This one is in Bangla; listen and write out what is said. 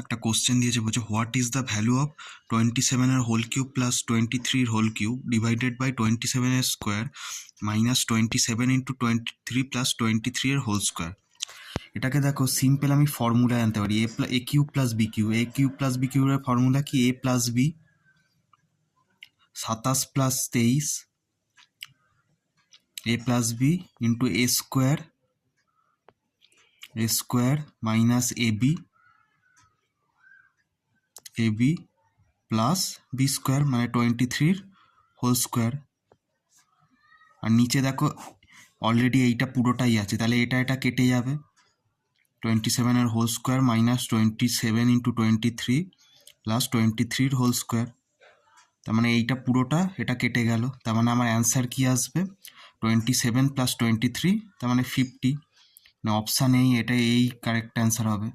একটা কোশ্চেন দিয়েছে, বলছে what is the value of 27 whole cube plus 23 whole cube divided by 27 square minus 27 into 23 plus 23 whole square. এটাকে দেখো সিম্পল আমি ফর্মুলায় আনতে পারি, A cube plus B cube. A cube plus B কিউবের ফর্মুলা কি? A plus B 27 plus 23 A plus B into A square minus AB plus B square মানে 23 হোল স্কোয়ার। আর নিচে দেখো অলরেডি এইটা পুরোটাই আছে, তাহলে এটা কেটে যাবে। 27 whole square minus 27 into 23 plus 23 whole square. তার মানে এইটা পুরোটা এটা কেটে গেল। তার মানে আমার অ্যান্সার কি আসবে? 27 প্লাস 23, তার মানে 50। অপশান এই, এটা এই কারেক্ট অ্যান্সার হবে।